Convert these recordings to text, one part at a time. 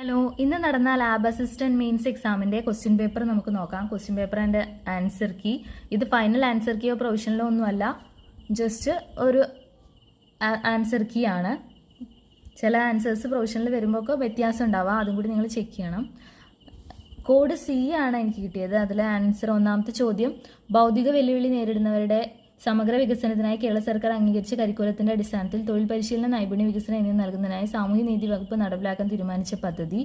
Hello, ഇന്ന് നടന്ന lab assistant mains എക്സാമിന്റെ ക്വസ്റ്റ്യൻ പേപ്പർ നമുക്ക് നോക്കാം. Question paper and answer key. ഇത് ഫൈനൽ ആൻസർ കീയോ പ്രൊവിഷനിലോ ഒന്നുമല്ല, ജസ്റ്റ് ഒരു ആൻസർ കീ ആണ്. ചില ആൻസേഴ്സ് പ്രൊവിഷനിൽ വരുമ്പോൾ വ്യത്യാസം ഉണ്ടാവാം, അതും കൂടി നിങ്ങൾ ചെക്ക് ചെയ്യണം. കോഡ് സി ആണ് എനിക്ക് കിട്ടിയത്. അതിലെ ആൻസർ ഒന്നാമത്തെ ചോദ്യം, ഭൗതിക വെല്ലുവിളി നേരിടുന്നവരുടെ സമഗ്ര വികസനത്തിനായി കേരള സർക്കാർ അംഗീകരിച്ച കരിക്കുലത്തിന്റെ അടിസ്ഥാനത്തിൽ തൊഴിൽ പരിശീലന, നൈപുണ്യ വികസനം എന്നിവ നൽകുന്നതിനായി സാമൂഹ്യ നീതി വകുപ്പ് നടപ്പിലാക്കാൻ തീരുമാനിച്ച പദ്ധതി.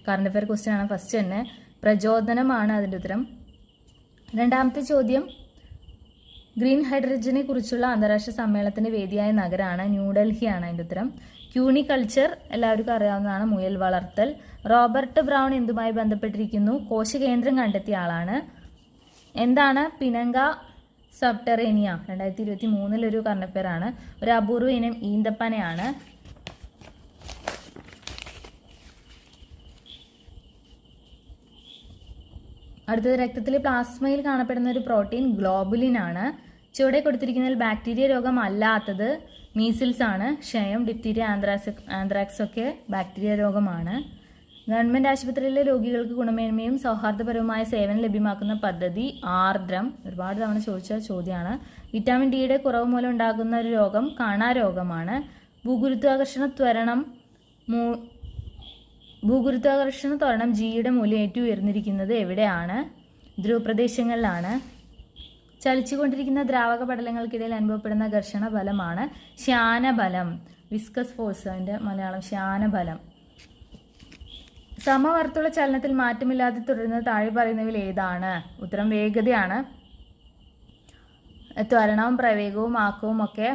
കറണ്ട് അഫയർ ക്വസ്റ്റ്യൻ ആണ്. ഫസ്റ്റ് തന്നെ പ്രചോദനമാണ് അതിൻ്റെ ഉത്തരം. രണ്ടാമത്തെ ചോദ്യം, ഗ്രീൻ ഹൈഡ്രജനെ കുറിച്ചുള്ള അന്താരാഷ്ട്ര സമ്മേളനത്തിന്റെ വേദിയായ നഗരമാണ് ന്യൂഡൽഹിയാണ് അതിൻ്റെ ഉത്തരം. ക്യൂണിക്കൾച്ചർ എല്ലാവർക്കും അറിയാവുന്നതാണ്, മുയൽ വളർത്തൽ. റോബർട്ട് ബ്രൗൺ എന്തുമായി ബന്ധപ്പെട്ടിരിക്കുന്നു? കോശകേന്ദ്രം കണ്ടെത്തിയ ആളാണ്. എന്താണ് പിനങ്ക സബ്ടെറേനിയ? 2023 ഒരു കറണ്ട് അഫയർ ആണ്. ഒരു അപൂർവ ഇനം ഈന്തപ്പനയാണ്. അടുത്തത്, രക്തത്തിലെ പ്ലാസ്മയിൽ കാണപ്പെടുന്ന ഒരു പ്രോട്ടീൻ ഗ്ലോബുലിൻ ആണ്. ചുവടെ കൊടുത്തിരിക്കുന്നതിൽ ബാക്ടീരിയ രോഗം അല്ലാത്തത് മീസിൽസ് ആണ്. ക്ഷയം, ഡിപ്തീരിയ, ആന്ത്രാക്സ് ഒക്കെ ബാക്ടീരിയ രോഗമാണ്. ഗവൺമെന്റ് ആശുപത്രിയിലെ രോഗികൾക്ക് ഗുണമേന്മയും സൗഹാർദ്ദപരവുമായ സേവനം ലഭ്യമാക്കുന്ന പദ്ധതി ആർദ്രം. ഒരുപാട് തവണ ചോദിച്ച ചോദ്യമാണ്. വിറ്റാമിൻ ഡിയുടെ കുറവ് മൂലം ഉണ്ടാകുന്ന ഒരു രോഗം കണരോഗമാണ്. ഭൂഗുരുത്വാകർഷണ ത്വരണം ജിയുടെ മൂല്യം ഏറ്റവും ഉയർന്നിരിക്കുന്നത് എവിടെയാണ്? ധ്രുവപ്രദേശങ്ങളിലാണ്. ചലിച്ചുകൊണ്ടിരിക്കുന്ന ദ്രാവക പടലങ്ങൾക്കിടയിൽ അനുഭവപ്പെടുന്ന ഘർഷണ ബലമാണ് ശ്യാനബലം. വിസ്കസ് ഫോഴ്സ്, അതിൻ്റെ മലയാളം ശ്യാനബലം. സമവർത്തുള്ള ചലനത്തിൽ മാറ്റമില്ലാതെ തുടരുന്നത് താഴെ പറയുന്നവയിൽ ഏതാണ്? ഉത്തരം വേഗതയാണ്. ത്വരണവും പ്രവേഗവും ആക്കവും ഒക്കെ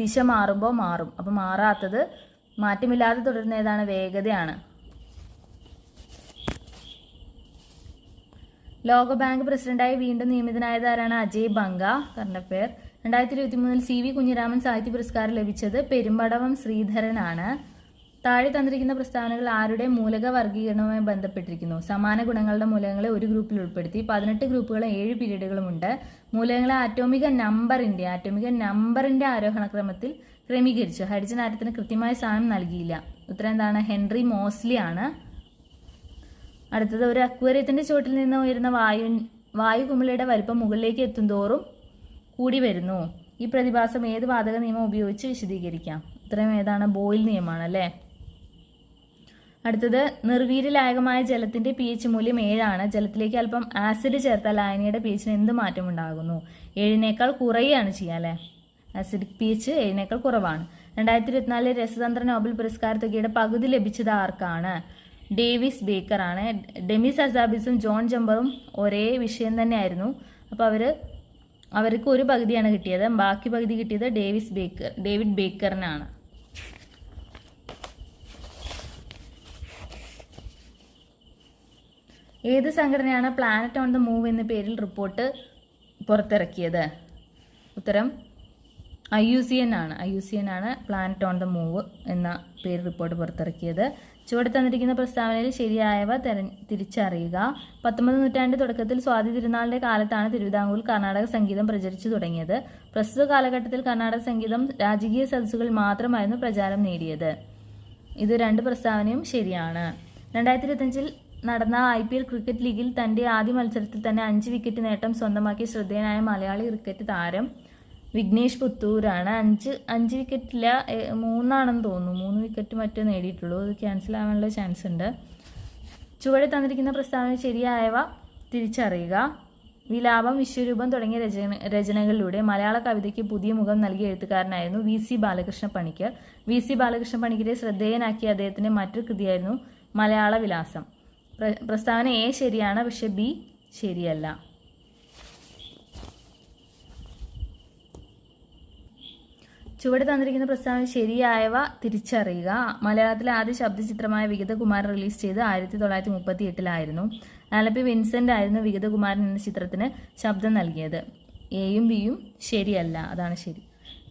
ദിശ മാറുമ്പോൾ മാറും. അപ്പം മാറാത്തത്, മാറ്റമില്ലാതെ തുടരുന്ന ഏതാണ്? വേഗതയാണ്. ലോകബാങ്ക് പ്രസിഡന്റായി വീണ്ടും നിയമിതനായത് ആരാണ്? Ajay Banga. Current affair. 2023 CV Kunhiraman സാഹിത്യ പുരസ്കാരം ലഭിച്ചത് പെരുമ്പടവം ശ്രീധരനാണ്. താഴെ തന്നിരിക്കുന്ന പ്രസ്താവനകൾ ആരുടെ മൂലക വർഗീകരണവുമായി ബന്ധപ്പെട്ടിരിക്കുന്നു? സമാന ഗുണങ്ങളുടെ മൂലകങ്ങളെ ഒരു ഗ്രൂപ്പിൽ ഉൾപ്പെടുത്തി. 18 ഗ്രൂപ്പുകളും 7 പീരീഡുകളുമുണ്ട്. മൂലകങ്ങളെ ആറ്റോമിക നമ്പറിന്റെ ആരോഹണക്രമത്തിൽ ക്രമീകരിച്ചു. ഹൈഡ്രജൻ ആറ്റത്തിന് കൃത്യമായ സ്ഥാനം നൽകിയില്ല. ഉത്തരം എന്താണ്? ഹെൻറി മോസ്ലി ആണ്. അടുത്തത്, ഒരു അക്വേറിയത്തിന്റെ ചുവട്ടിൽ നിന്ന് ഉയരുന്ന വായുകുമിളയുടെ വലിപ്പം മുകളിലേക്ക് എത്തുന്തോറും കൂടി വരുന്നു. ഈ പ്രതിഭാസം ഏത് വാതക നിയമം ഉപയോഗിച്ച് വിശദീകരിക്കാം? ഉത്തരം ഏതാണ്? ബോയിൽ നിയമമാണ് അല്ലേ. അടുത്തത്, നിർവീര്യലായകമായ ജലത്തിന്റെ pH മൂല്യം 7 ആണ്. ജലത്തിലേക്ക് അല്പം ആസിഡ് ചേർത്താൽ ലായനിയുടെ pHന് എന്ത് മാറ്റം ഉണ്ടാകുന്നു? 7നേക്കാൾ കുറയുകയാണ് ചെയ്യുക അല്ലേ. ആസിഡിക് pH 7നേക്കാൾ കുറവാണ്. 2024 രസതന്ത്ര നോബൽ പുരസ്കാര തുകയുടെ പകുതി ലഭിച്ചത് ആർക്കാണ്? ഡേവിസ് ബേക്കർ ആണ്. ഡെമിസ് അസാബിസും ജോൺ ജമ്പറും ഒരേ വിഷയം തന്നെയായിരുന്നു. അപ്പോൾ അവർക്ക് ഒരു പകുതിയാണ് കിട്ടിയത്. ബാക്കി പകുതി കിട്ടിയത് ഡേവിഡ് ബേക്കറിനാണ്. ഏത് സംഘടനയാണ് പ്ലാനറ്റ് ഓൺ ദ മൂവ് എന്ന പേരിൽ റിപ്പോർട്ട് പുറത്തിറക്കിയത്? ഉത്തരം IUCN ആണ്. IUCN ആണ് പ്ലാനറ്റ് ഓൺ ദ മൂവ് എന്ന പേര് റിപ്പോർട്ട് പുറത്തിറക്കിയത്. ചുവടെ തന്നിരിക്കുന്ന പ്രസ്താവനയിൽ ശരിയായവ തിരിച്ചറിയുക. 19ാം നൂറ്റാണ്ട് തുടക്കത്തിൽ സ്വാതി തിരുനാളിന്റെ കാലത്താണ് തിരുവിതാംകൂറിൽ കർണാടക സംഗീതം പ്രചരിച്ചു തുടങ്ങിയത്. പ്രസ്തുത കാലഘട്ടത്തിൽ കർണാടക സംഗീതം രാജകീയ സദസ്സുകളിൽ മാത്രമായിരുന്നു പ്രചാരം നേടിയത്. ഇത് 2 പ്രസ്താവനയും ശരിയാണ്. 2025 നടന്ന IPL ക്രിക്കറ്റ് ലീഗിൽ തന്റെ ആദ്യ മത്സരത്തിൽ തന്നെ 5 വിക്കറ്റ് നേട്ടം സ്വന്തമാക്കിയ ശ്രദ്ധേയനായ മലയാളി ക്രിക്കറ്റ് താരം വിഘ്നേഷ് പുത്തൂരാണ്. 5 വിക്കറ്റില്ല, 3 ആണെന്ന് തോന്നുന്നു. 3 വിക്കറ്റ് മറ്റേ നേടിയിട്ടുള്ളൂ. അത് ക്യാൻസൽ ആവാനുള്ള ചാൻസ് ഉണ്ട്. ചുവടെ തന്നിരിക്കുന്ന പ്രസ്താവന ശരിയായവ തിരിച്ചറിയുക. വിലാപം, വിശ്വരൂപം തുടങ്ങിയ രചനകളിലൂടെ മലയാള കവിതയ്ക്ക് പുതിയ മുഖം നൽകിയ എഴുത്തുകാരനായിരുന്നു VC ബാലകൃഷ്ണ പണിക്കർ. VC ബാലകൃഷ്ണ പണിക്കരെ ശ്രദ്ധേയനാക്കിയ അദ്ദേഹത്തിന്റെ മറ്റൊരു കൃതിയായിരുന്നു മലയാള വിലാസം. പ്രസ്താവന A ശരിയാണ്, പക്ഷെ B ശരിയല്ല. ചുവടെ തന്നിരിക്കുന്ന പ്രസ്താവന ശരിയായവ തിരിച്ചറിയുക. മലയാളത്തിലെ ആദ്യ ശബ്ദചിത്രമായ വിഗതകുമാരൻ റിലീസ് ചെയ്ത് 1938 ആലപ്പി വിൻസെന്റ് ആയിരുന്നു വിഗതകുമാരൻ എന്ന ചിത്രത്തിന് ശബ്ദം നൽകിയത്. Aയും Bയും ശരിയല്ല, അതാണ് ശരി.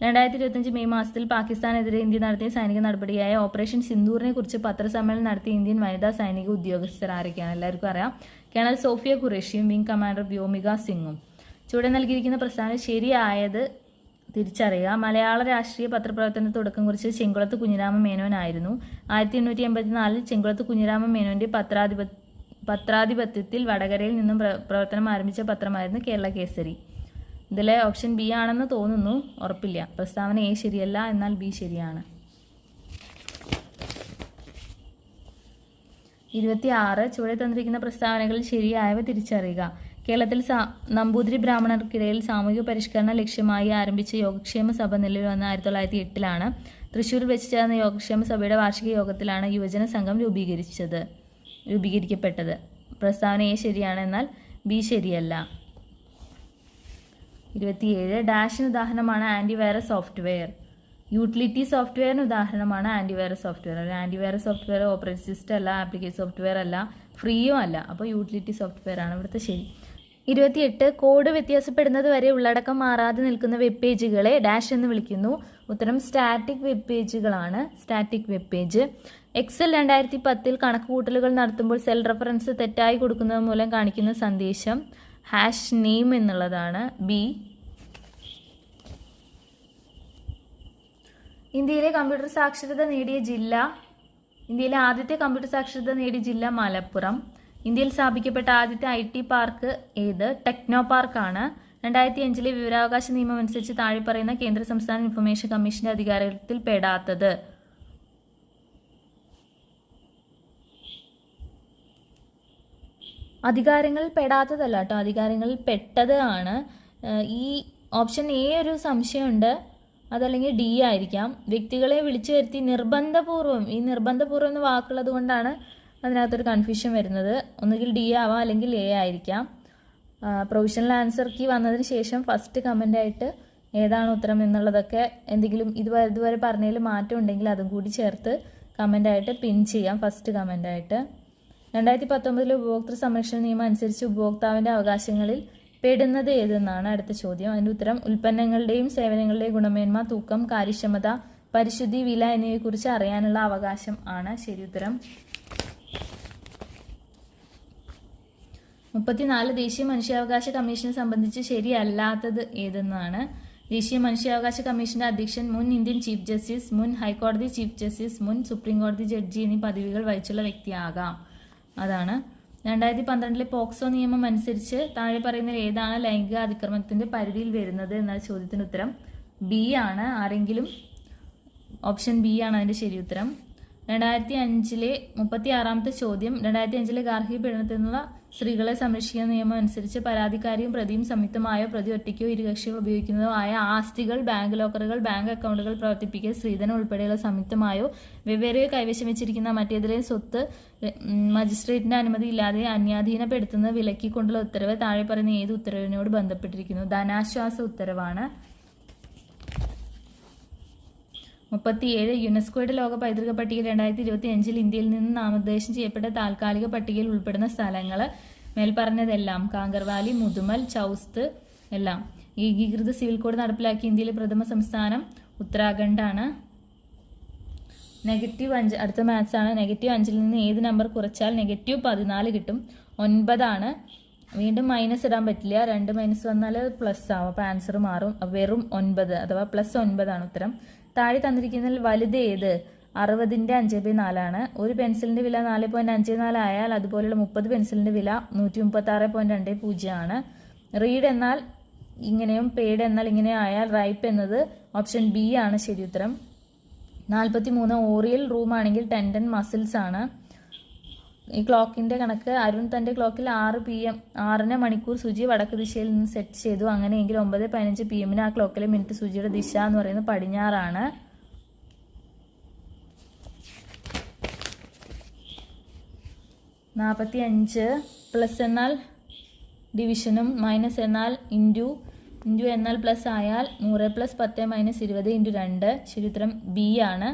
2025 മെയ് മാസത്തിൽ പാകിസ്ഥാനെതിരെ ഇന്ത്യ നടത്തിയ സൈനിക നടപടിയായ ഓപ്പറേഷൻ സിന്ദൂറിനെ കുറിച്ച് പത്രസമ്മേളനം നടത്തിയ ഇന്ത്യൻ വനിതാ സൈനിക ഉദ്യോഗസ്ഥർ ആരൊക്കെയാണ്? എല്ലാവർക്കും അറിയാം. കേണൽ സോഫിയ ഖുറേഷിയും വിംഗ് കമാൻഡർ വ്യോമിക സിംഗും. ചുവടെ നൽകിയിരിക്കുന്ന പ്രസ്താവന ശരിയായത് തിരിച്ചറിയുക. മലയാള രാഷ്ട്രീയ പത്രപ്രവർത്തനത്തിന് തുടക്കം കുറിച്ചത് ചെങ്കുളത്ത് കുഞ്ഞിരാമ മേനോനായിരുന്നു. 1884 ചെങ്കുളത്ത് കുഞ്ഞിരാമ മേനോന്റെ പത്രാധിപത്യത്തിൽ വടകരയിൽ നിന്നും പ്രവർത്തനം ആരംഭിച്ച പത്രമായിരുന്നു കേരള കേസരി. ഇതിലെ ഓപ്ഷൻ ബി ആണെന്ന് തോന്നുന്നു, ഉറപ്പില്ല. പ്രസ്താവന എ ശരിയല്ല, എന്നാൽ ബി ശരിയാണ്. 26 ചുവടെ തന്നിരിക്കുന്ന പ്രസ്താവനകളിൽ ശരിയായവ തിരിച്ചറിയുക. കേരളത്തിൽ നമ്പൂതിരി ബ്രാഹ്മണർക്കിടയിൽ സാമൂഹിക പരിഷ്കരണ ലക്ഷ്യമായി ആരംഭിച്ച യോഗക്ഷേമ സഭ നിലവിൽ വന്ന 1908 തൃശ്ശൂരിൽ വെച്ച് ചേർന്ന യോഗക്ഷേമ സഭയുടെ വാർഷിക യോഗത്തിലാണ് യുവജന സംഘം രൂപീകരിക്കപ്പെട്ടത്. പ്രസ്താവന എ ശരിയാണ്, എന്നാൽ ബി ശരിയല്ല. 27 ഡാഷിന് ഉദാഹരണമാണ് ആൻറ്റിവൈറസ് സോഫ്റ്റ്വെയർ. യൂട്ടിലിറ്റി സോഫ്റ്റ്വെയറിന് ഉദാഹരണമാണ് ആൻറ്റിവൈറസ് സോഫ്റ്റ്വെയർ. ഒരു ആൻറ്റിവൈറസ് സോഫ്റ്റ്വെയർ ഓപ്പറേറ്റിംഗ് സിസ്റ്റം അല്ല, ആപ്ലിക്കേഷൻ സോഫ്റ്റ്വെയർ അല്ല, ഫ്രീയും അല്ല. അപ്പോൾ യൂട്ടിലിറ്റി സോഫ്റ്റ്വെയർ ആണ് ഇവിടുത്തെ ശരി. 28 കോഡ് വ്യത്യാസപ്പെടുന്നത് വരെ ഉള്ളടക്കം മാറാതെ നിൽക്കുന്ന വെബ് പേജുകളെ ഡാഷ് എന്ന് വിളിക്കുന്നു. ഉത്തരം സ്റ്റാറ്റിക് വെബ് പേജുകളാണ്. Static web page. എക്സൽ 2010 കണക്കുകൂട്ടലുകൾ നടത്തുമ്പോൾ സെൽ റെഫറൻസ് തെറ്റായി കൊടുക്കുന്നത് മൂലം കാണിക്കുന്ന സന്ദേശം #name എന്നുള്ളതാണ്. ബി. ഇന്ത്യയിലെ കമ്പ്യൂട്ടർ സാക്ഷരത നേടിയ ജില്ല. ഇന്ത്യയിലെ ആദ്യത്തെ കമ്പ്യൂട്ടർ സാക്ഷരത നേടിയ ജില്ല മലപ്പുറം. ഇന്ത്യയിൽ സ്ഥാപിക്കപ്പെട്ട ആദ്യത്തെ IT പാർക്ക് ഏത്? ടെക്നോ പാർക്കാണ്. 2005 വിവരാവകാശ നിയമം അനുസരിച്ച് താഴെ പറയുന്ന കേന്ദ്ര സംസ്ഥാന ഇൻഫർമേഷൻ കമ്മീഷന്റെ അധികാരത്തിൽ പെടാത്തത്. അധികാരങ്ങളിൽ പെടാത്തതല്ല കേട്ടോ, അധികാരങ്ങളിൽ പെട്ടത് ആണ്. ഈ ഓപ്ഷൻ എ ഒരു സംശയമുണ്ട്, അതല്ലെങ്കിൽ ഡി ആയിരിക്കാം. വ്യക്തികളെ വിളിച്ചു വരുത്തി നിർബന്ധപൂർവ്വം, ഈ നിർബന്ധപൂർവ്വം എന്ന വാക്കുള്ളത് കൊണ്ടാണ് അതിനകത്തൊരു കൺഫ്യൂഷൻ വരുന്നത്. ഒന്നുകിൽ ഡി ആവാം, അല്ലെങ്കിൽ എ ആയിരിക്കാം. പ്രൊവിഷണൽ ആൻസർ കീ വന്നതിന് ശേഷം ഫസ്റ്റ് കമൻ്റായിട്ട് ഏതാണ് ഉത്തരം എന്നുള്ളതൊക്കെ എന്തെങ്കിലും ഇതുവരെ പറഞ്ഞതിൽ മാറ്റം ഉണ്ടെങ്കിൽ അതും കൂടി ചേർത്ത് കമൻ്റായിട്ട് പിൻ ചെയ്യാം. ഫസ്റ്റ് കമൻ്റായിട്ട് 2019 ഉപഭോക്തൃ സംരക്ഷണ നിയമം അനുസരിച്ച് ഉപഭോക്താവിൻ്റെ അവകാശങ്ങളിൽ പെടുന്നത് ഏതെന്നാണ് അടുത്ത ചോദ്യം. അതിൻ്റെ ഉത്തരം ഉൽപ്പന്നങ്ങളുടെയും സേവനങ്ങളുടെയും ഗുണമേന്മ, തൂക്കം, കാര്യക്ഷമത, പരിശുദ്ധി, വില എന്നിവയെക്കുറിച്ച് അറിയാനുള്ള അവകാശം ആണ്. ശരി ഉത്തരം. 34 ദേശീയ മനുഷ്യാവകാശ കമ്മീഷനെ സംബന്ധിച്ച് ശരിയല്ലാത്തത് ഏതെന്നാണ്. ദേശീയ മനുഷ്യാവകാശ കമ്മീഷന്റെ അധ്യക്ഷൻ മുൻ ഇന്ത്യൻ ചീഫ് ജസ്റ്റിസ്, മുൻ ഹൈക്കോടതി ചീഫ് ജസ്റ്റിസ്, മുൻ സുപ്രീം കോടതി ജഡ്ജി എന്നീ പദവികൾ വഹിച്ചുള്ള വ്യക്തിയാകാം. അതാണ്. 2012 പോക്സോ നിയമം അനുസരിച്ച് താഴെ പറയുന്നതിൽ ഏതാണ് ലൈംഗിക അതിക്രമത്തിന്റെ പരിധിയിൽ വരുന്നത് എന്ന ചോദ്യത്തിന് ഉത്തരം ബി ആണ്. ആരെങ്കിലും ഓപ്ഷൻ ബി ആണ് അതിന്റെ ശരി ഉത്തരം. 2005 36ാമത്തെ ചോദ്യം. 2005 ഗാർഹിക പീഡനത്തിൽ നിന്നുള്ള സ്ത്രീകളെ സംരക്ഷിക്കുന്ന നിയമം അനുസരിച്ച് പരാതിക്കാരിയും പ്രതിയും സംയുക്തമായോ പ്രതി ഒറ്റയ്ക്കോ ഇരുകക്ഷികൾ ഉപയോഗിക്കുന്നതോ ആയ ആസ്തികൾ, ബാങ്ക് ലോക്കറുകൾ, ബാങ്ക് അക്കൗണ്ടുകൾ പ്രവർത്തിപ്പിക്കുക, സ്ത്രീധനം ഉൾപ്പെടെയുള്ള സംയുക്തമായോ വെവ്വേറെ കൈവശം വെച്ചിരിക്കുന്ന മറ്റേതെങ്കിലും സ്വത്ത് മജിസ്ട്രേറ്റിന്റെ അനുമതി ഇല്ലാതെ അന്യാധീനപ്പെടുത്തുന്നത് വിലക്കിക്കൊണ്ടുള്ള ഉത്തരവ് താഴെ പറയുന്ന ഏത് ഉത്തരവിനോട് ബന്ധപ്പെട്ടിരിക്കുന്നു? ധനാശ്വാസ ഉത്തരവാണ്. 37 യുനെസ്കോയുടെ ലോക പൈതൃക പട്ടികയിൽ 2025 ഇന്ത്യയിൽ നിന്ന് നാമനിർദ്ദേശം ചെയ്യപ്പെട്ട താൽക്കാലിക പട്ടികയിൽ ഉൾപ്പെടുന്ന സ്ഥലങ്ങൾ മേൽപ്പറഞ്ഞതെല്ലാം. കാങ്കർവാലി, മുതുമൽ, ചൗസ്ത് എല്ലാം. ഏകീകൃത സിവിൽ കോഡ് നടപ്പിലാക്കിയ ഇന്ത്യയിലെ പ്രഥമ സംസ്ഥാനം ഉത്തരാഖണ്ഡാണ്. -5 അടുത്ത മാത്സ് ആണ്. -5 നിന്ന് ഏത് നമ്പർ കുറച്ചാൽ -14 കിട്ടും? 9 ആണ്. വീണ്ടും മൈനസ് ഇടാൻ പറ്റില്ല, 2 മൈനസ് വന്നാൽ പ്ലസ് ആവും, അപ്പോൾ ആൻസർ മാറും. വെറും 9 അഥവാ +9 ആണ് ഉത്തരം. താഴെ തന്നിരിക്കുന്നതിൽ വലുത് ഏത്? 60ന്റെ 5/4 ആണ്. ഒരു പെൻസിലിന്റെ വില 4.54 ആയാൽ അതുപോലെയുള്ള 30 പെൻസിലിന്റെ വില 136.20 ആണ്. റീഡ് എന്നാൽ ഇങ്ങനെയും പെയ്ഡ് എന്നാൽ ഇങ്ങനെ ആയാൽ റൈപ്പ് എന്നത് ഓപ്ഷൻ ബി ആണ് ശരി ഉത്തരം. 43 ഓറിയൽ റൂം ആണെങ്കിൽ ടെൻഡൻ മസിൽസ് ആണ്. ഈ ക്ലോക്കിന്റെ കണക്ക് അരുൺ തന്റെ ക്ലോക്കിൽ 6 PM 6 മണിക്കൂർ സൂചി വടക്ക് ദിശയിൽ നിന്ന് സെറ്റ് ചെയ്തു. അങ്ങനെയെങ്കിൽ 9:15 PM ആ ക്ലോക്കിലെ മിനിറ്റ് സൂചിയുടെ ദിശ എന്ന് പറയുന്നത് പടിഞ്ഞാറാണ്. പ്ലസ് എന്നാൽ ഡിവിഷനും മൈനസ് എന്നാൽ ഇൻറ്റു എന്നാൽ പ്ലസ് ആയാൽ 100 + 10 - 20 × 2. ശരി ഉത്തരം ബി ആണ്.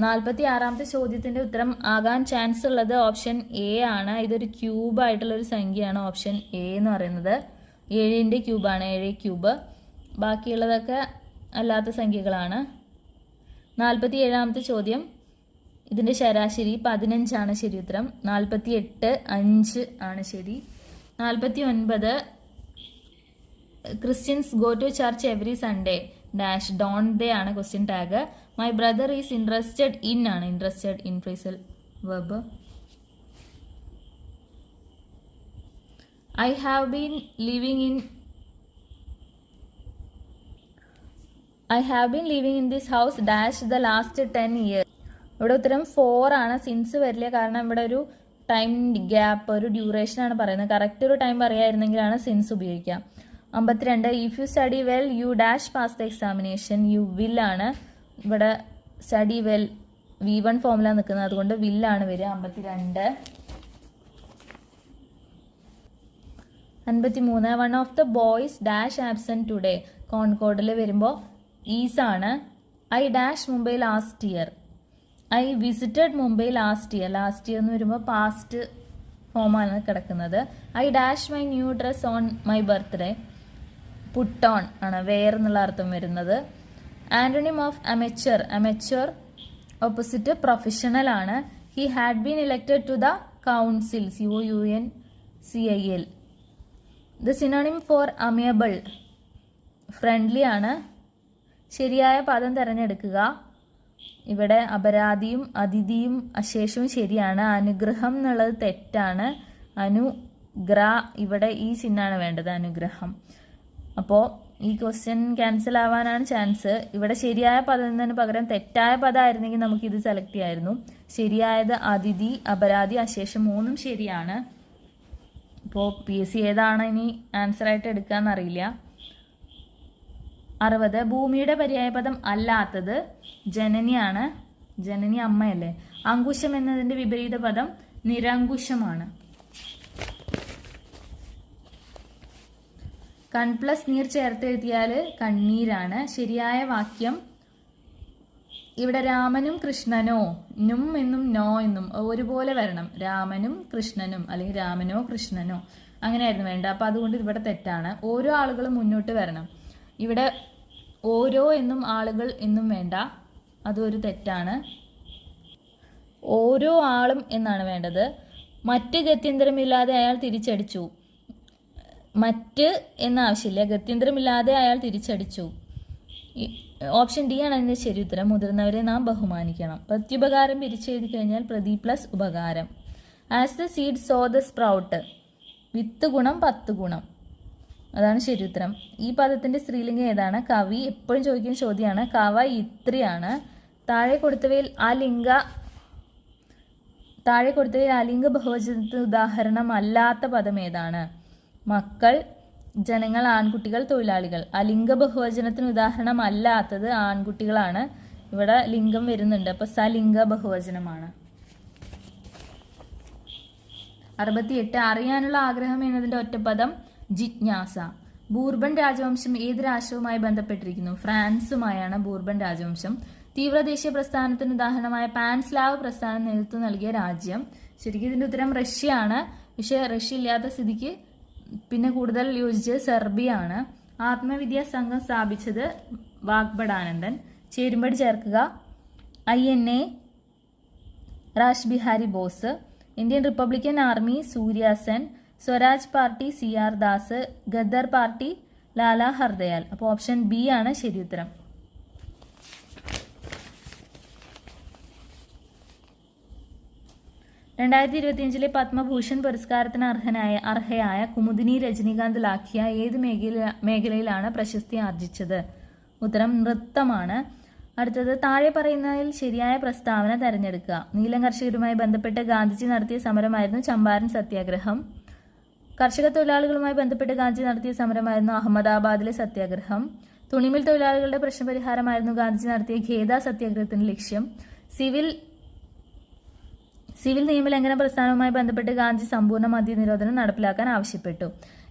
46ാമത്തെ ചോദ്യത്തിന്റെ ഉത്തരം ആകാൻ ചാൻസ് ഉള്ളത് ഓപ്ഷൻ എ ആണ്. ഇതൊരു ക്യൂബ് ആയിട്ടുള്ള ഒരു സംഖ്യയാണ് ഓപ്ഷൻ എ എന്ന് പറയുന്നത്. 7ന്റെ ക്യൂബാണ്, 7³ ബാക്കിയുള്ളതൊക്കെ അല്ലാത്ത സംഖ്യകളാണ്. 47ാമത്തെ ചോദ്യം. ഇതിന്റെ ശരാശരി 15 ആണ് ശരി ഉത്തരം. 48 5 ആണ് ശരി. 49 Christians go to church every Sunday dash don't they ആണ് question tag. My brother is interested in ആണ് interested in phrasal verb. I have been living in this house dash the last 10 years. ഇവിടെ ഉത്തരം 4 ആണ്. Since വരില്ല, കാരണം ഇവിടെ ഒരു time gap, ഒരു ഡ്യൂറേഷൻ ആണ് പറയുന്നത്. കറക്റ്റ് ഒരു ടൈം പറയായിരുന്നെങ്കിലാണ് സിൻസ് ഉപയോഗിക്കാം. 52 if you study well you dash pass the examination. You will ആണ് ഇവിടെ സ്റ്റഡി വെൽ V1 ഫോമുല നിൽക്കുന്നത്, അതുകൊണ്ട് വില്ലാണ് വരിക. 52. 53 one of the boys dash absent today. കോൺകോഡിൽ വരുമ്പോൾ ഈസ് ആണ്. I dash Mumbai last year. I visited Mumbai last year. Last year എന്ന് വരുമ്പോൾ പാസ്റ്റ് ഫോമാണ് കിടക്കുന്നത്. I dash my new dress on my birthday. Put on ആണ് വെയർ എന്നുള്ള അർത്ഥം വരുന്നത്. Antonym of amateur. Amateur opposite professional ആണ്. He had been elected to the council. COUNCIL. The synonym for amiable friendly ആണ്. ശരിയായ പദം തിരഞ്ഞെടുക്കുക. ഇവിടെ അപരാധിയും അതിഥിയും അശേഷവും ശരിയാണ്. അനുഗ്രഹം എന്നുള്ളത് തെറ്റാണ്. ഇവിടെ ഈ ചിഹ്നമാണ് വേണ്ടത്, അനുഗ്രഹം. അപ്പോൾ ഈ ക്വസ്റ്റ്യൻ ക്യാൻസൽ ആവാനാണ് ചാൻസ്. ഇവിടെ ശരിയായ പദത്തിന് പകരം തെറ്റായ പദമായിരുന്നെങ്കിൽ നമുക്കിത് സെലക്ട് ചെയ്യായിരുന്നു. ശരിയായത് അതിഥി, അപരാധി, അശേഷം 3ഉം ശരിയാണ്. ഇപ്പോൾ PSC ഏതാണ് ഇനി ആൻസർ ആയിട്ട് എടുക്കാന്നറിയില്ല. 60 ഭൂമിയുടെ പര്യായപദം അല്ലാത്തത് ജനനിയാണ്. ജനനി അമ്മയല്ലേ. അങ്കുശം എന്നതിന്റെ വിപരീത പദം നിരങ്കുശമാണ്. കൺ പ്ലസ് നീർ ചേർത്ത് എഴുതിയാൽ കണ്ണീരാണ്. ശരിയായ വാക്യം ഇവിടെ രാമനും കൃഷ്ണനോ, നും എന്നും നോ എന്നും ഒരുപോലെ വരണം. രാമനും കൃഷ്ണനും അല്ലെങ്കിൽ രാമനോ കൃഷ്ണനോ അങ്ങനെയായിരുന്നു വേണ്ട. അപ്പം അതുകൊണ്ട് ഇവിടെ തെറ്റാണ്. ഓരോ ആളുകളും മുന്നോട്ട് വരണം. ഇവിടെ ഓരോ എന്നും ആളുകൾ എന്നും വേണ്ട, അതൊരു തെറ്റാണ്. ഓരോ ആളും എന്നാണ് വേണ്ടത്. മറ്റ് ഗത്യന്തരമില്ലാതെ അയാൾ തിരിച്ചടിച്ചു. മറ്റ് എന്ന ആവശ്യമില്ല, ഗത്യന്തരമില്ലാതെ അയാൾ തിരിച്ചടിച്ചു. ഓപ്ഷൻ ഡി ആണ് അതിൻ്റെ ശരി ഉത്തരം. മുതിർന്നവരെ നാം ബഹുമാനിക്കണം. പ്രത്യുപകാരം പിരിച്ചെഴുതി കഴിഞ്ഞാൽ പ്രതി പ്ലസ് ഉപകാരം. As the seed so the sprout. വിത്ത് ഗുണം 10 ഗുണം, അതാണ് ശരി ഉത്തരം. ഈ പദത്തിന്റെ സ്ത്രീലിംഗം ഏതാണ്? കവി എപ്പോഴും ചോദിക്കുന്ന ചോദ്യമാണ്. കവയിത്രിയാണ്. താഴെ കൊടുത്തവയിൽ അലിംഗ ബഹുവചനത്തിന് ഉദാഹരണം അല്ലാത്ത പദം ഏതാണ്? മക്കൾ, ജനങ്ങൾ, ആൺകുട്ടികൾ, തൊഴിലാളികൾ. അലിംഗ ബഹുവചനത്തിന് ഉദാഹരണം അല്ലാത്തത് ആൺകുട്ടികളാണ്. ഇവിടെ ലിംഗം വരുന്നുണ്ട്, അപ്പൊ സലിംഗ ബഹുവചനമാണ്. 68 അറിയാനുള്ള ആഗ്രഹം എന്നതിന്റെ ഒറ്റപ്പദം ജിജ്ഞാസ. ബൂർബൺ രാജവംശം ഏത് രാഷ്ട്രവുമായി ബന്ധപ്പെട്ടിരിക്കുന്നു? ഫ്രാൻസുമായാണ് ബൂർബൺ രാജവംശം. തീവ്ര ദേശീയ പ്രസ്ഥാനത്തിന് ഉദാഹരണമായ പാൻസ്ലാവ് പ്രസ്ഥാനം നേതൃത്വം നൽകിയ രാജ്യം. ശരിക്കും ഇതിന്റെ ഉത്തരം റഷ്യ ആണ്. പക്ഷെ റഷ്യ ഇല്ലാത്ത സ്ഥിതിക്ക് പിന്നെ കൂടുതൽ യോജിച്ചത് സെർബിയ ആണ്. ആത്മവിദ്യാ സംഘം സ്ഥാപിച്ചത് വാഗ്ബടാനന്ദൻ. ചേരുമ്പടി ചേർക്കുക. INA Raj Behari Bose. Indian Republican Army Surya Sen. Swaraj Party CR Das. Ghadar Party Lala Hardayal. അപ്പോൾ ഓപ്ഷൻ ബി ആണ് ശരി ഉത്തരം. (2025) പത്മഭൂഷൺ പുരസ്കാരത്തിന് അർഹയായ കുമുദിനി രജനീകാന്ത് ലാഖിയ ഏത് മേഖലയിലാണ് പ്രശസ്തി ആർജിച്ചത്? ഉത്തരം നൃത്തമാണ്. അടുത്തത് താഴെ പറയുന്നതിൽ ശരിയായ പ്രസ്താവന തെരഞ്ഞെടുക്കുക. നീലം കർഷകരുമായി ബന്ധപ്പെട്ട് ഗാന്ധിജി നടത്തിയ സമരമായിരുന്നു ചമ്പാരൻ സത്യാഗ്രഹം. കർഷക തൊഴിലാളികളുമായി ബന്ധപ്പെട്ട് ഗാന്ധിജി നടത്തിയ സമരമായിരുന്നു അഹമ്മദാബാദിലെ സത്യാഗ്രഹം. തുണിമിൽ തൊഴിലാളികളുടെ പ്രശ്നപരിഹാരമായിരുന്നു ഗാന്ധിജി നടത്തിയ ഖേദ സത്യാഗ്രഹത്തിന്റെ ലക്ഷ്യം. സിവിൽ നിയമലംഘന പ്രസ്ഥാനവുമായി ബന്ധപ്പെട്ട് ഗാന്ധി സമ്പൂർണ്ണ മദ്യനിരോധനം നടപ്പിലാക്കാൻ ആവശ്യപ്പെട്ടു.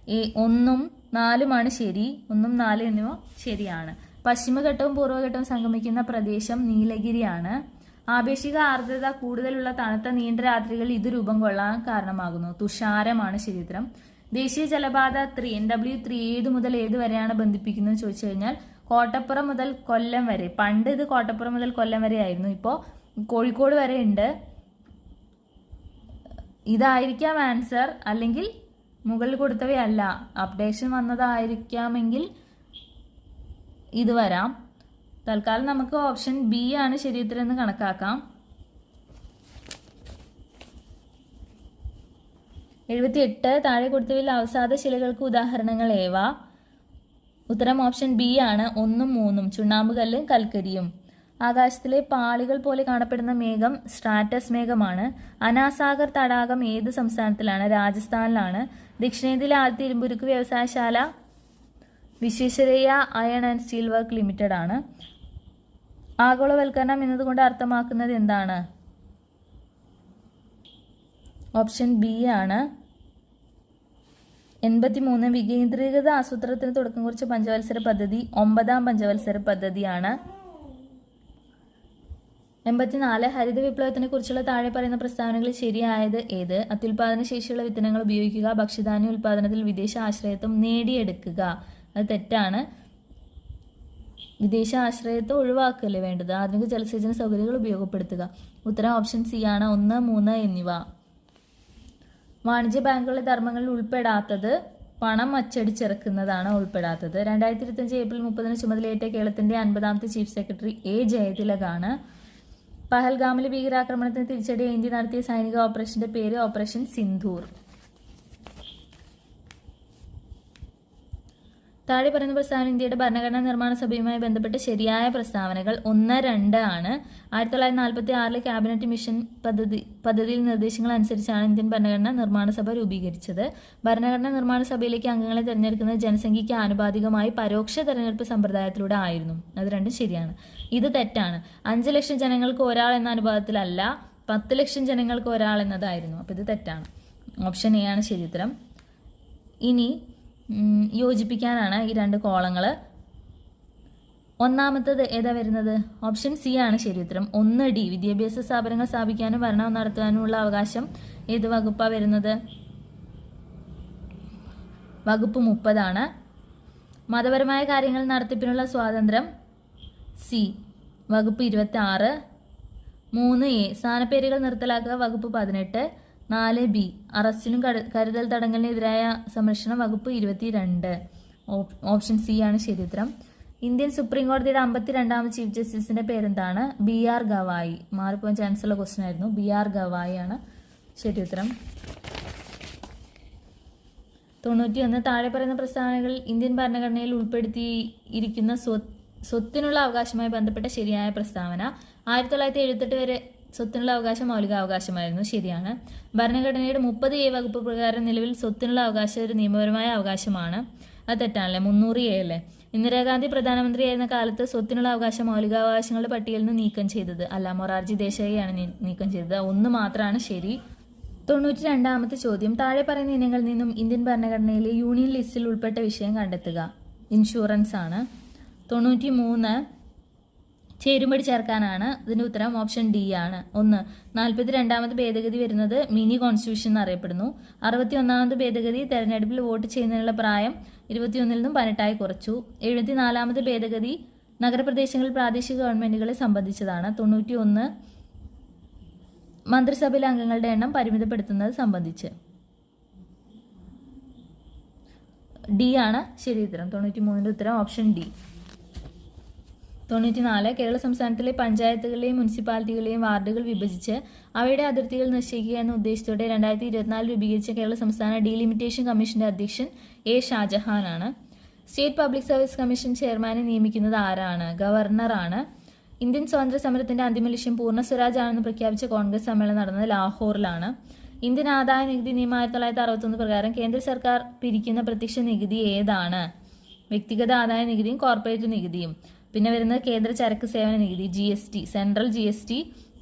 1ഉം 4ഉമാണ് ശരി. 1ഉം 4 എന്നിവ ശരിയാണ്. പശ്ചിമഘട്ടവും പൂർവ്വഘട്ടവും സംഗമിക്കുന്ന പ്രദേശം നീലഗിരിയാണ്. ആപേക്ഷിക ആർദ്രത കൂടുതലുള്ള തണുത്ത നീണ്ട രാത്രികളിൽ ഇത് രൂപം കൊള്ളാൻ കാരണമാകുന്നു. തുഷാരമാണ് ശരി ഉത്തരം. ദേശീയ ജലപാത 3 NW3 ഏത് മുതൽ ഏത് വരെയാണ് ബന്ധിപ്പിക്കുന്നത് ചോദിച്ചു കഴിഞ്ഞാൽ കോട്ടപ്പുറം മുതൽ കൊല്ലം വരെ. പണ്ട് ഇത് കോട്ടപ്പുറം മുതൽ കൊല്ലം വരെ ആയിരുന്നു. ഇപ്പോൾ കോഴിക്കോട് വരെ ഉണ്ട്. ഇതായിരിക്കാം ആൻസർ, അല്ലെങ്കിൽ മുകളിൽ കൊടുത്തവയല്ല. അപ്ഡേഷൻ വന്നതായിരിക്കാമെങ്കിൽ ഇത് വരാം. തൽക്കാലം നമുക്ക് ഓപ്ഷൻ ബി ആണ് ശരിയുത്തരം എന്ന് കണക്കാക്കാം. 78 താഴെ കൊടുത്തവയിൽ അവസാദ ശിലകൾക്ക് ഉദാഹരണങ്ങൾ ഏവ? ഉത്തരം ഓപ്ഷൻ ബി ആണ് 1ഉം 3ഉം, ചുണ്ണാമ്പുകല്ലും കൽക്കരിയും. ആകാശത്തിലെ പാളികൾ പോലെ കാണപ്പെടുന്ന മേഘം സ്ട്രാറ്റസ് മേഘമാണ്. അനാസാഗർ തടാകം ഏത് സംസ്ഥാനത്തിലാണ്? രാജസ്ഥാനിലാണ്. ദക്ഷിണേന്ത്യയിലെ ആദ്യത്തെ ഇരുമ്പുരുക്ക് വ്യവസായശാല Visvesvaraya Iron and Steel Work Limited ആണ്. ആഗോളവൽക്കരണം എന്നതുകൊണ്ട് അർത്ഥമാക്കുന്നത് എന്താണ്? ഓപ്ഷൻ ബി ആണ്. 83 വികേന്ദ്രീകൃത ആസൂത്രണത്തിന് തുടക്കം കുറിച്ച പഞ്ചവത്സര പദ്ധതി 9ാം പഞ്ചവത്സര പദ്ധതിയാണ്. 84 ഹരിത വിപ്ലവത്തിനെ കുറിച്ചുള്ള താഴെ പറയുന്ന പ്രസ്താവനകളിൽ ശരിയായത് ഏത്? അത്യുൽപാദന ശേഷിയുള്ള വിത്തനങ്ങൾ ഉപയോഗിക്കുക, ഭക്ഷ്യധാന്യ ഉൽപാദനത്തിൽ വിദേശ ആശ്രയത്വം നേടിയെടുക്കുക. അത് തെറ്റാണ്. വിദേശ ആശ്രയത്വം ഒഴിവാക്കുകയല്ലേ വേണ്ടത്. ആധുനിക ജലസേചന സൗകര്യങ്ങൾ ഉപയോഗപ്പെടുത്തുക. ഉത്തരം ഓപ്ഷൻ സി ആണ് 1, 3 എന്നിവ. വാണിജ്യ ബാങ്കുകളുടെ ധർമ്മങ്ങളിൽ ഉൾപ്പെടാത്തത് പണം അച്ചടിച്ചിറക്കുന്നതാണ് ഉൾപ്പെടാത്തത്. 2025 ഏപ്രിൽ 30 ചുമതലയേറ്റ കേരളത്തിന്റെ 50ാമത്തെ ചീഫ് സെക്രട്ടറി എ ജയതിലകാണ്. പഹൽഗാമിലെ ഭീകരാക്രമണത്തിന് തിരിച്ചടി ഇന്ത്യ നടത്തിയ സൈനിക ഓപ്പറേഷന്റെ പേര് ഓപ്പറേഷൻ സിന്ധൂർ. താഴെ പറയുന്ന പ്രസ്താവന ഇന്ത്യയുടെ ഭരണഘടനാ നിർമ്മാണ സഭയുമായി ബന്ധപ്പെട്ട ശരിയായ പ്രസ്താവനകൾ 1, 2 ആണ്. 1946 ക്യാബിനറ്റ് മിഷൻ പദ്ധതിയിൽ നിർദ്ദേശങ്ങൾ അനുസരിച്ചാണ് ഇന്ത്യൻ ഭരണഘടനാ നിർമ്മാണ സഭ രൂപീകരിച്ചത്. ഭരണഘടനാ നിർമ്മാണ സഭയിലേക്ക് അംഗങ്ങളെ തെരഞ്ഞെടുക്കുന്നത് ജനസംഖ്യയ്ക്ക് ആനുപാതികമായി പരോക്ഷ തെരഞ്ഞെടുപ്പ് സമ്പ്രദായത്തിലൂടെ ആയിരുന്നു. അത് രണ്ടും ശരിയാണ്. ഇത് തെറ്റാണ്. 5 ലക്ഷം ജനങ്ങൾക്ക് ഒരാൾ എന്ന അനുപാതത്തിലല്ല, 10 ലക്ഷം ജനങ്ങൾക്ക് ഒരാൾ എന്നതായിരുന്നു. അപ്പോൾ ഇത് തെറ്റാണ്. ഓപ്ഷൻ എ ആണ് ശരിയുത്തരം. ഇനി യോജിപ്പിക്കാനാണ് ഈ 2 കോളങ്ങൾ. ഒന്നാമത്തത് ഏതാ വരുന്നത്? ഓപ്ഷൻ സി ആണ് ശരിയുത്തരം. 1D വിദ്യാഭ്യാസ സ്ഥാപനങ്ങൾ സ്ഥാപിക്കാനും ഭരണം നടത്താനുമുള്ള അവകാശം ഏത് വകുപ്പാണ് വരുന്നത്? വകുപ്പ് 30 ആണ്. മതപരമായ കാര്യങ്ങൾ നടത്തിപ്പിനുള്ള സ്വാതന്ത്ര്യം സി, വകുപ്പ് 26. 3A സ്ഥാനപ്പേരുകൾ നിർത്തലാക്കുക, വകുപ്പ് 18. 4B അറസ്റ്റിനും കരുതൽ തടങ്കലിനെതിരായ സംരക്ഷണം, വകുപ്പ് 22. ഓപ്ഷൻ സി ആണ് ശരിയുത്തരം. ഇന്ത്യൻ സുപ്രീം കോടതിയുടെ 52ാമത് ചീഫ് ജസ്റ്റിസിന്റെ പേരെന്താണ്? BR ഗവായി. മാറിപ്പോകാൻ ചാൻസ് ഉള്ള ക്വസ്റ്റ്യൻ ആയിരുന്നു. BR ഗവായി ആണ് ശരിയുത്തരം. 91 താഴെ പറയുന്ന പ്രസ്താവനകളിൽ ഇന്ത്യൻ ഭരണഘടനയിൽ ഉൾപ്പെടുത്തിയിരിക്കുന്ന സ്വത്തിനുള്ള അവകാശവുമായി ബന്ധപ്പെട്ട ശരിയായ പ്രസ്താവന. 1978 വരെ സ്വത്തിനുള്ള അവകാശം മൗലികാവകാശമായിരുന്നു. ശരിയാണ്. ഭരണഘടനയുടെ 30A വകുപ്പ് പ്രകാരം നിലവിൽ സ്വത്തിനുള്ള അവകാശം ഒരു നിയമപരമായ അവകാശമാണ്. അത് തെറ്റാണല്ലേ? 300A അല്ലേ? ഇന്ദിരാഗാന്ധി പ്രധാനമന്ത്രിയായിരുന്ന കാലത്ത് സ്വത്തിനുള്ള അവകാശം മൗലികാവകാശങ്ങളുടെ പട്ടികയിൽ നിന്ന് നീക്കം ചെയ്തത് അല്ല, മൊറാർജി ദേശായിയാണ് നീക്കം ചെയ്തത്. 1 മാത്രമാണ് ശരി. 92ാമത്തെ ചോദ്യം. താഴെ പറയുന്ന ഇനങ്ങളിൽ നിന്നും ഇന്ത്യൻ ഭരണഘടനയിലെ യൂണിയൻ ലിസ്റ്റിൽ ഉൾപ്പെട്ട വിഷയം കണ്ടെത്തുക. ഇൻഷുറൻസ് ആണ്. 93 ചേരുംപടി ചേർക്കാനാണ്. ഇതിന്റെ ഉത്തരം ഓപ്ഷൻ ഡി ആണ്. 1 42ാമത് ഭേദഗതി വരുന്നത് മിനി കോൺസ്റ്റിറ്റ്യൂഷൻ എന്നറിയപ്പെടുന്നു. 61ാമത് ഭേദഗതി തെരഞ്ഞെടുപ്പിൽ വോട്ട് ചെയ്യുന്നതിനുള്ള പ്രായം 21 നിന്നും 18ആയി കുറച്ചു. 74ാമത് ഭേദഗതി നഗരപ്രദേശങ്ങളിൽ പ്രാദേശിക ഗവൺമെന്റുകളെ സംബന്ധിച്ചതാണ്. 91 മന്ത്രിസഭയിലെ അംഗങ്ങളുടെ എണ്ണം പരിമിതപ്പെടുത്തുന്നത് സംബന്ധിച്ച്. ഡി ആണ് ശരി ഉത്തരം. 93ന്റെ ഉത്തരം ഓപ്ഷൻ ഡി. 94 കേരള സംസ്ഥാനത്തിലെ പഞ്ചായത്തുകളെയും മുനിസിപ്പാലിറ്റികളെയും വാർഡുകൾ വിഭജിച്ച് അവയുടെ അതിർത്തികൾ നിശ്ചയിക്കുക എന്ന ഉദ്ദേശത്തോടെ 2024 രൂപീകരിച്ച കേരള സംസ്ഥാന ഡീലിമിറ്റേഷൻ കമ്മീഷന്റെ അധ്യക്ഷൻ എ ഷാജഹാനാണ്. സ്റ്റേറ്റ് പബ്ലിക് സർവീസ് കമ്മീഷൻ ചെയർമാനെ നിയമിക്കുന്നത് ആരാണ്? ഗവർണറാണ്. ഇന്ത്യൻ സ്വാതന്ത്ര്യ സമരത്തിന്റെ അന്തിമ ലക്ഷ്യം പൂർണ്ണ സ്വരാജ് ആണെന്ന് പ്രഖ്യാപിച്ച കോൺഗ്രസ് സമ്മേളനം നടന്നത് ലാഹോറിലാണ്. ഇന്ത്യൻ ആദായ നികുതി നിയമം 1961 പ്രകാരം കേന്ദ്ര സർക്കാർ പിരിക്കുന്ന പ്രത്യക്ഷ നികുതി ഏതാണ്? വ്യക്തിഗത ആദായ നികുതിയും കോർപ്പറേറ്റ് നികുതിയും. പിന്നെ വരുന്നത് കേന്ദ്ര ചരക്ക് സേവന നികുതി GST, സെൻട്രൽ GST,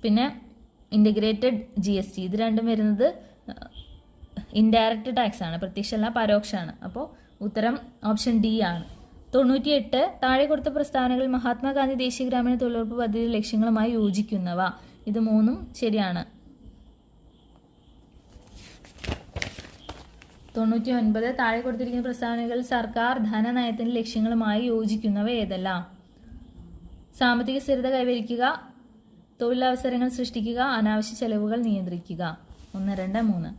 പിന്നെ ഇൻ്റഗ്രേറ്റഡ് GST. ഇത് രണ്ടും വരുന്നത് ഇൻഡയറക്റ്റ് ടാക്സ് ആണ്, പ്രത്യക്ഷമല്ല പരോക്ഷമാണ്. അപ്പോൾ ഉത്തരം ഓപ്ഷൻ ഡി ആണ്. 98 താഴെ കൊടുത്ത പ്രസ്താവനകളിൽ മഹാത്മാഗാന്ധി ദേശീയ ഗ്രാമീണ തൊഴിലുറപ്പ് പദ്ധതി ലക്ഷ്യങ്ങളുമായി യോജിക്കുന്നവ. ഇത് 3ഉം ശരിയാണ്. 99 താഴെ കൊടുത്തിരിക്കുന്ന പ്രസ്താവനകളിൽ സർക്കാർ ധനനയത്തിന്റെ ലക്ഷ്യങ്ങളുമായി യോജിക്കുന്നവ ഏതെല്ലാം? സാമ്പത്തിക സ്ഥിരത കൈവരിക്കുക, തൊഴിലവസരങ്ങൾ സൃഷ്ടിക്കുക, അനാവശ്യ ചെലവുകൾ നിയന്ത്രിക്കുക. 1, 2, 3.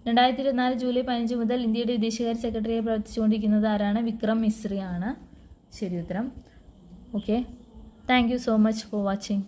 2024 ജൂലൈ 15 മുതൽ ഇന്ത്യയുടെ വിദേശകാര്യ സെക്രട്ടറിയായി പ്രവർത്തിച്ചുകൊണ്ടിരിക്കുന്നത് ആരാണ്? വിക്രം മിസ്രി ആണ് ശരി ഉത്തരം. Okay, thank you so much for watching.